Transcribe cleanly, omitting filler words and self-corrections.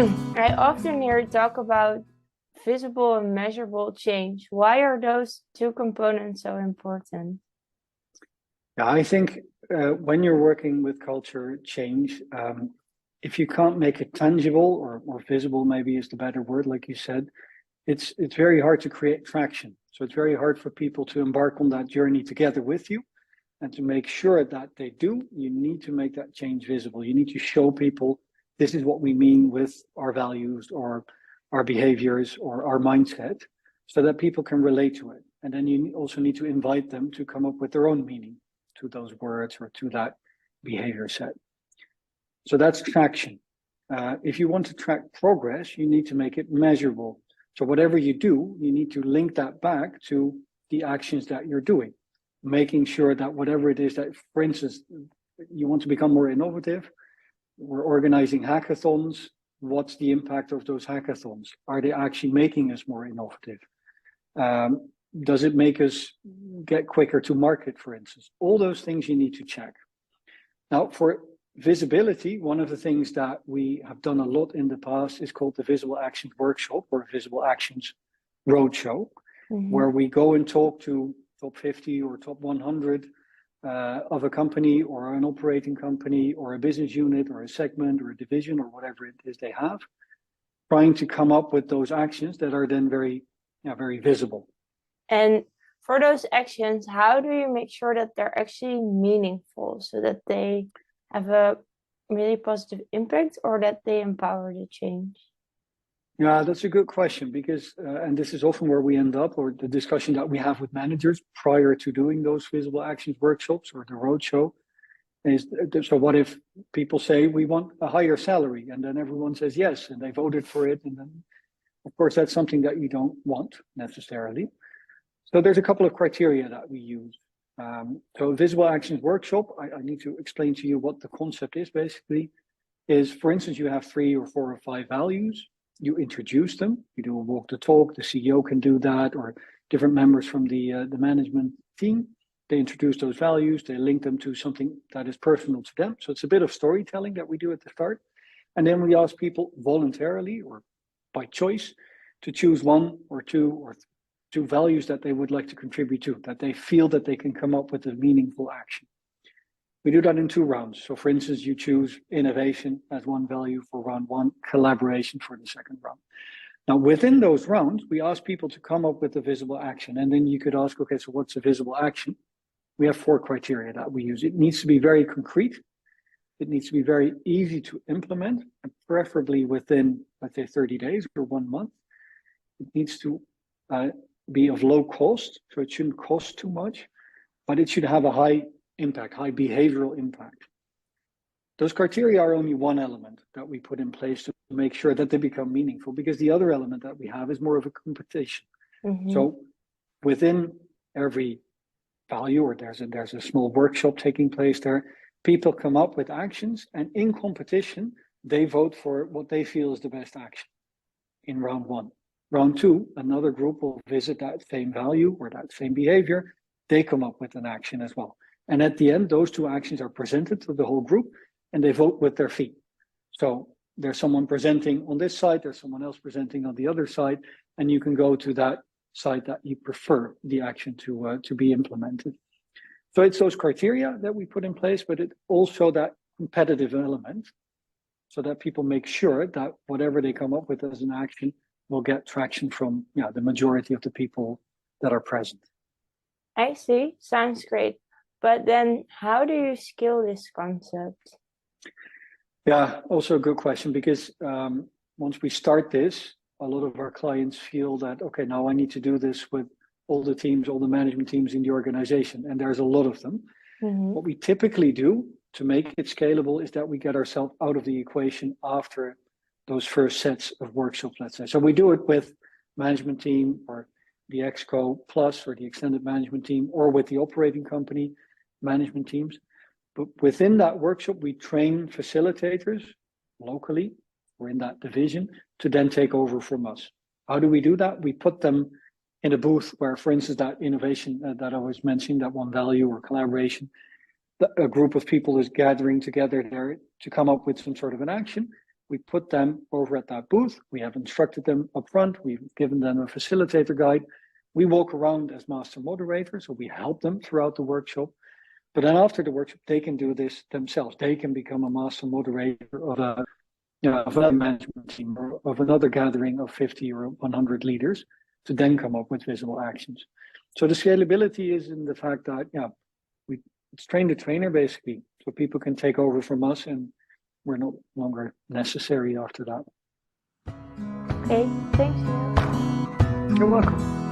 I often hear talk about visible and measurable change. Why are those two components so important? Yeah, I think when you're working with culture change, if you can't make it tangible or visible, maybe is the better word, like you said, it's very hard to create traction. So it's very hard for people to embark on that journey together with you. And to make sure that they do, you need to make that change visible. You need to show people this is what we mean with our values or our behaviors or our mindset so that people can relate to it. And then you also need to invite them to come up with their own meaning to those words or to that behavior set. So that's traction. If you want to track progress, you need to make it measurable. So whatever you do, you need to link that back to the actions that you're doing, making sure that whatever it is that, for instance, you want to become more innovative, we're organizing hackathons. What's the impact of those hackathons? Are they actually making us more innovative? Does it make us get quicker to market, for instance? All those things you need to check. Now, for visibility, one of the things that we have done a lot in the past is called the Visible Actions Workshop or Visible Actions Roadshow, where we go and talk to top 50 or top 100 of a company or an operating company or a business unit or a segment or a division or whatever it is they have, trying to come up with those actions that are then very visible. And for those actions, how do you make sure that they're actually meaningful so that they have a really positive impact or that they empower the change? Yeah, that's a good question because, and this is often where we end up, or the discussion that we have with managers prior to doing those visible actions workshops or the roadshow is, so what if people say we want a higher salary and then everyone says yes and they voted for it, and then of course that's something that you don't want necessarily. So there's a couple of criteria that we use. So visible actions workshop, I need to explain to you what the concept is basically, is for instance, you have 3 or 4 or 5 values, you introduce them, you do a walk the talk, the CEO can do that, or different members from the management team, they introduce those values, they link them to something that is personal to them. So it's a bit of storytelling that we do at the start. And then we ask people voluntarily or by choice to choose 1 or 2 or 2 values that they would like to contribute to, that they feel that they can come up with a meaningful action. We do that in 2 rounds. So for instance, you choose innovation as 1 value for round 1, collaboration for the second round. Now within those rounds, we ask people to come up with a visible action. And then you could ask, okay, so what's a visible action? We have 4 criteria that we use. It needs to be very concrete. It needs to be very easy to implement, and preferably within, let's say, 30 days or 1 month. It needs to be of low cost, so it shouldn't cost too much, but it should have a high impact, high behavioral impact. Those criteria are only one element that we put in place to make sure that they become meaningful, because the other element that we have is more of a competition. So within every value, or there's a small workshop taking place there, people come up with actions, and in competition, they vote for what they feel is the best action in round 1. Round 2, another group will visit that same value or that same behavior. They come up with an action as well. And at the end, those 2 actions are presented to the whole group and they vote with their feet. So there's someone presenting on this side, there's someone else presenting on the other side, and you can go to that side that you prefer the action to be implemented. So it's those criteria that we put in place, but it also that competitive element so that people make sure that whatever they come up with as an action will get traction from the majority of the people that are present. I see. Sounds great. But then how do you scale this concept? Yeah, also a good question, because once we start this, a lot of our clients feel that, okay, now I need to do this with all the teams, all the management teams in the organization, and there's a lot of them. What we typically do to make it scalable is that we get ourselves out of the equation after those first sets of workshops, let's say. So we do it with management team or the Exco Plus or the extended management team, or with the operating company management teams. But within that workshop, we train facilitators locally or in that division to then take over from us. How do we do that? We put them in a booth where, for instance, that innovation that I was mentioning, that 1 value or collaboration, a group of people is gathering together there to come up with some sort of an action. we put them over at that booth. We have instructed them up front. We've given them a facilitator guide. We walk around as master moderators, so we help them throughout the workshop. But then after the workshop, they can do this themselves. They can become a master moderator of of a management team or of another gathering of 50 or 100 leaders to then come up with visible actions. So the scalability is in the fact that, it's train the trainer basically, so people can take over from us and we're no longer necessary after that. Okay, thanks, Niels. You're welcome.